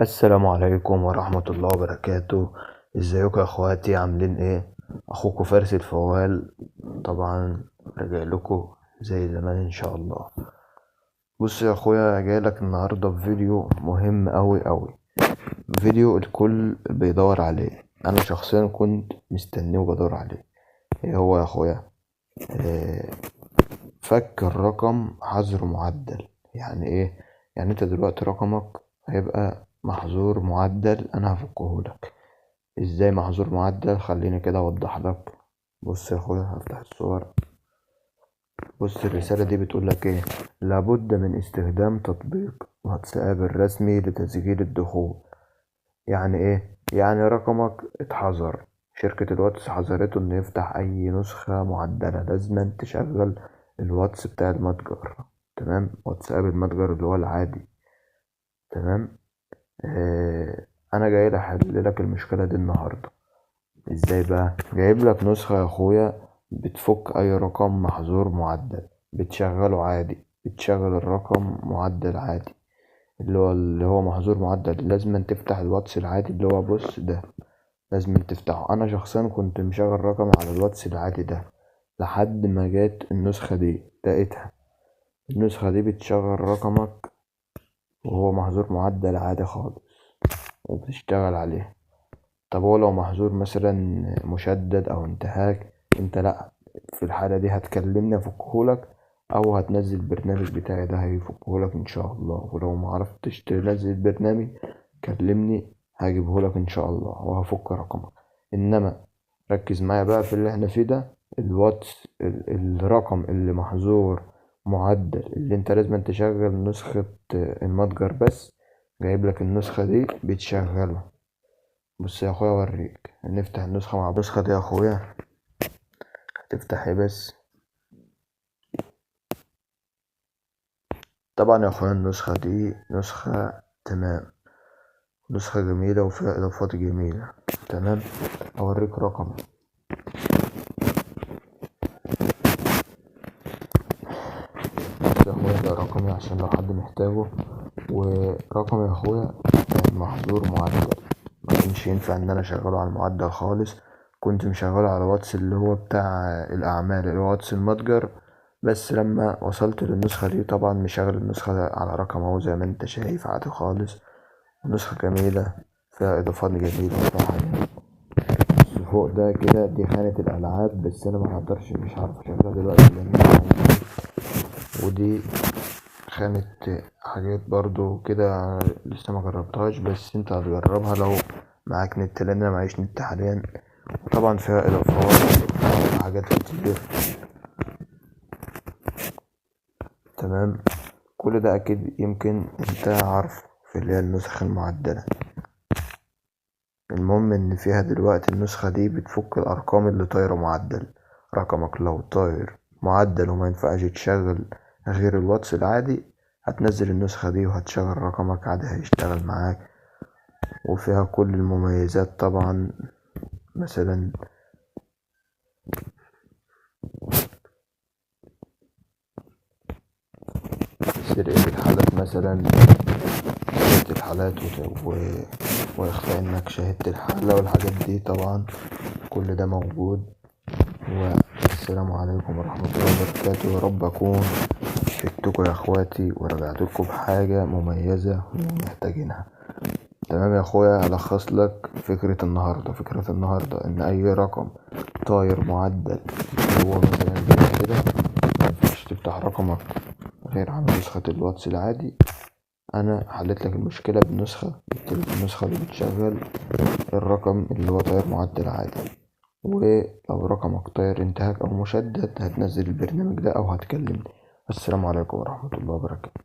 السلام عليكم ورحمة الله وبركاته. ازيكم يا اخواتي؟ عاملين ايه؟ اخوكم فارس الفوال طبعا، راجع لكم زي زمان ان شاء الله. بص يا اخويا، جاي لك النهارده بفيديو مهم اوي. فيديو الكل بيدور عليه، انا شخصيا كنت مستنيه وبدور عليه. ايه هو يا اخويا؟ إيه؟ فك الرقم حظر معدل. يعني ايه؟ يعني انت دلوقتي رقمك هيبقى محظور معدل، انا هفكهولك. ازاي محظور معدل؟ خليني كده اوضح لك. بص يا اخويا، هفتح الصور. بص الرسالة دي بتقولك ايه: لابد من استخدام تطبيق واتساب الرسمي لتسجيل الدخول. يعني ايه؟ يعني رقمك اتحظر، شركة الواتس حظرته انه يفتح اي نسخة معدلة، لازم تشغل الواتس بتاع المتجر. تمام؟ واتساب المتجر اللي هو العادي. تمام. انا جاي احل لك المشكلة دي النهاردة. ازاي بقى؟ جايب لك نسخة يا اخويا بتفك اي رقم محظور معدل، بتشغله عادي، بتشغل الرقم معدل عادي، اللي هو محظور معدل. لازم تفتح الواتس العادي اللي هو بص ده، لازم تفتحه. انا شخصيا كنت مشغل رقم على الواتس العادي ده لحد ما جت النسخة دي، لقيتها النسخة دي بتشغل رقمك وهو محظور معدل عادي خالص وبتشتغل عليه. طب هو لو محظور مثلا مشدد او انتهاك، انت لا، في الحالة دي هتكلمني افكهولك، او هتنزل البرنامج بتاعي ده هيفكهولك ان شاء الله. ولو معرفتش تنزل البرنامج كلمني هجيبهولك ان شاء الله وهفك رقمك. انما ركز معايا بقى في اللي احنا فيه ده. الواتس الرقم اللي محظور معدل اللي انت لازم تشغل نسخة المتجر بس، جايب لك النسخة دي بتشغله. بص يا اخويا اوريك، نفتح النسخة مع النسخة دي يا اخويا. هتفتح ايه بس؟ طبعا يا اخويا النسخة دي نسخة تمام، نسخة جميلة وفيها اضافات جميلة. تمام. اوريك رقم. بص يا اخويا، ده رقمي عشان لو حد محتاجه. ورقم يا اخويا كان محظور معدل، ما كانش ينفع ان انا اشغله على المعدل خالص. كنت مشغله على واتس اللي هو بتاع الاعمال، اللي هو واتس المتجر. بس لما وصلت للنسخة دي طبعا مشغل النسخة على رقم اهو زي ما انت شايف عادي خالص. نسخة جميلة فيها اضافات جميلة وفيها حاجات. بس فوق ده كده دي خانة الالعاب، بس انا مقدرش، مش عارف اشغلها دلوقتي لان أنا عندي. ودي خانة حاجات برضو كده لسه ما جربتهاش، بس انت هتجربها لو معاك نت، لان انا معيش نت حاليا. وطبعا فيها اضافات وفيها حاجات كتير. تمام. كل ده اكيد يمكن انت عارف في اللي هي النسخ المعدلة. المهم ان فيها دلوقتي النسخة دي بتفك الارقام اللي طايرة معدل. رقمك لو طاير معدل وما ينفعش تشغل غير الواتس العادي، هتنزل النسخة دي وهتشغل رقمك عادي، هيشتغل معاك. وفيها كل المميزات طبعا، مثلا سرقة الحالات، مثلا سرقة الحالات وإخفاء إنك شاهدت الحالة والحاجات دي طبعا كل ده موجود. والسلام عليكم ورحمة الله وبركاته. يا رب أكون فدتكم يا إخواتي ورجعتلكم بحاجة مميزة ومحتاجينها. تمام يا أخويا، ألخص لك فكرة النهاردة إن أي رقم طاير معدل، هو مثلا زي كده، مينفعش تفتح رقمك غير على نسخة الواتس العادي. أنا حليت لك المشكلة بالنسخة، جبتلك النسخة اللي بتشغل الرقم اللي هو طاير معدل عادي. ولو رقمك طاير انتهاك أو مشدد هتنزل البرنامج ده أو هتكلمني. السلام عليكم ورحمة الله وبركاته.